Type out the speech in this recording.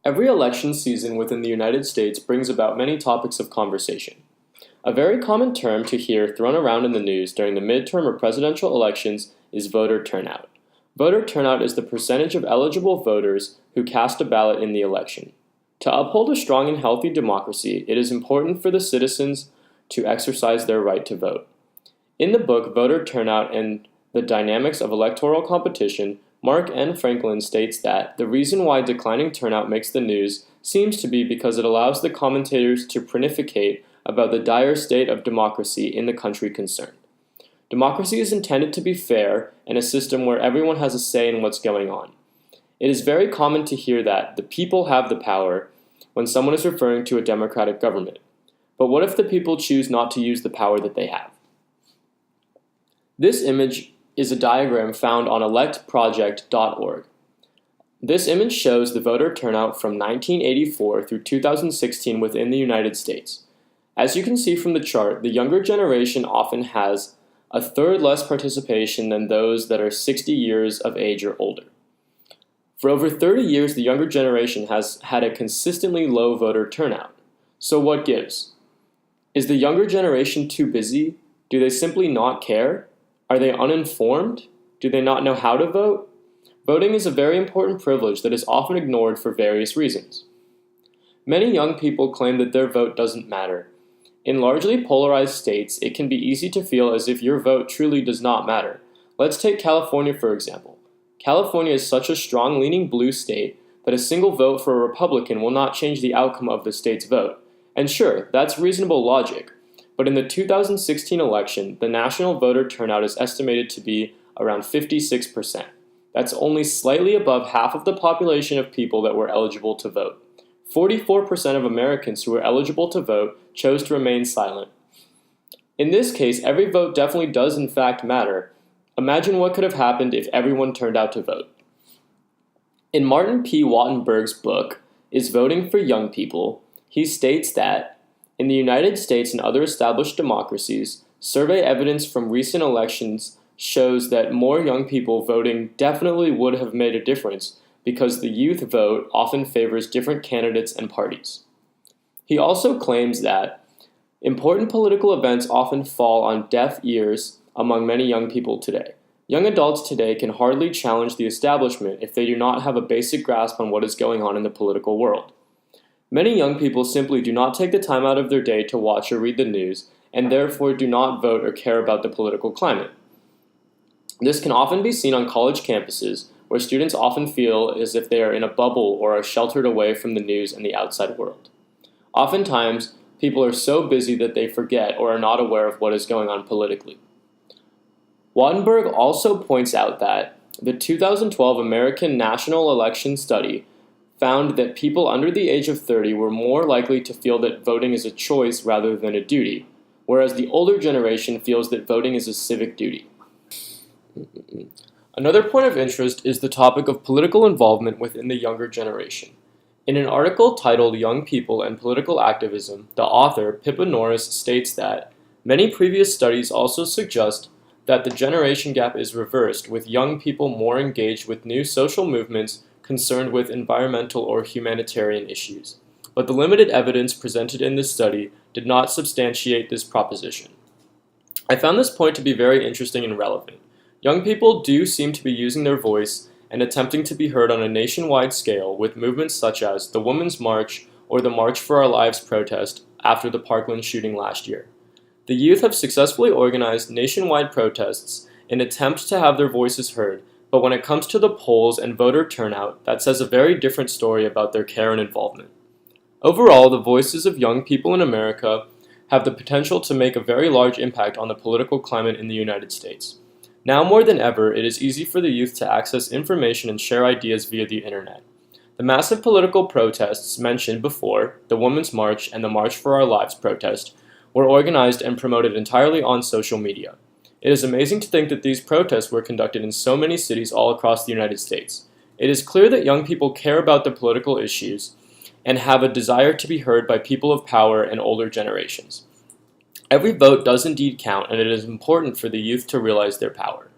Every election season within the United States brings about many topics of conversation. A very common term to hear thrown around in the news during the midterm or presidential elections is voter turnout. Voter turnout is the percentage of eligible voters who cast a ballot in the election. To uphold a strong and healthy democracy, it is important for the citizens to exercise their right to vote. In the book Voter Turnout and the Dynamics of Electoral Competition, Mark N. Franklin states that the reason why declining turnout makes the news seems to be because it allows the commentators to pontificate about the dire state of democracy in the country concerned. Democracy is intended to be fair and a system where everyone has a say in what's going on. It is very common to hear that the people have the power when someone is referring to a democratic government. But what if the people choose not to use the power that they have? This image is a diagram found on electproject.org. This image shows the voter turnout from 1984 through 2016 within the United States. As you can see from the chart, the younger generation often has a third less participation than those that are 60 years of age or older. For over 30 years, the younger generation has had a consistently low voter turnout. So what gives? Is the younger generation too busy? Do they simply not care? Are they uninformed? Do they not know how to vote? Voting is a very important privilege that is often ignored for various reasons. Many young people claim that their vote doesn't matter. In largely polarized states, it can be easy to feel as if your vote truly does not matter. Let's take California for example. California is such a strong leaning blue state that a single vote for a Republican will not change the outcome of the state's vote. And sure, that's reasonable logic. But in the 2016 election, the national voter turnout is estimated to be around 56%. That's only slightly above half of the population of people that were eligible to vote. 44% of Americans who were eligible to vote chose to remain silent. In this case, every vote definitely does in fact matter. Imagine what could have happened if everyone turned out to vote. In Martin P. Wattenberg's book, Is Voting for Young People?, he states that in the United States and other established democracies, survey evidence from recent elections shows that more young people voting definitely would have made a difference because the youth vote often favors different candidates and parties. He also claims that important political events often fall on deaf ears among many young people today. Young adults today can hardly challenge the establishment if they do not have a basic grasp on what is going on in the political world. Many young people simply do not take the time out of their day to watch or read the news, and therefore do not vote or care about the political climate. This can often be seen on college campuses, where students often feel as if they are in a bubble or are sheltered away from the news and the outside world. Oftentimes, people are so busy that they forget or are not aware of what is going on politically. Wattenberg also points out that the 2012 American National Election Study found that people under the age of 30 were more likely to feel that voting is a choice rather than a duty, whereas the older generation feels that voting is a civic duty. Another point of interest is the topic of political involvement within the younger generation. In an article titled Young People and Political Activism, the author, Pippa Norris, states that many previous studies also suggest that the generation gap is reversed, with young people more engaged with new social movements concerned with environmental or humanitarian issues. But the limited evidence presented in this study did not substantiate this proposition. I found this point to be very interesting and relevant. Young people do seem to be using their voice and attempting to be heard on a nationwide scale with movements such as the Women's March or the March for Our Lives protest after the Parkland shooting last year. The youth have successfully organized nationwide protests in attempt to have their voices heard, but when it comes to the polls and voter turnout, that says a very different story about their care and involvement. Overall, the voices of young people in America have the potential to make a very large impact on the political climate in the United States. Now more than ever, it is easy for the youth to access information and share ideas via the internet. The massive political protests mentioned before, the Women's March and the March for Our Lives protest, were organized and promoted entirely on social media. It is amazing to think that these protests were conducted in so many cities all across the United States. It is clear that young people care about the political issues and have a desire to be heard by people of power and older generations. Every vote does indeed count, and it is important for the youth to realize their power.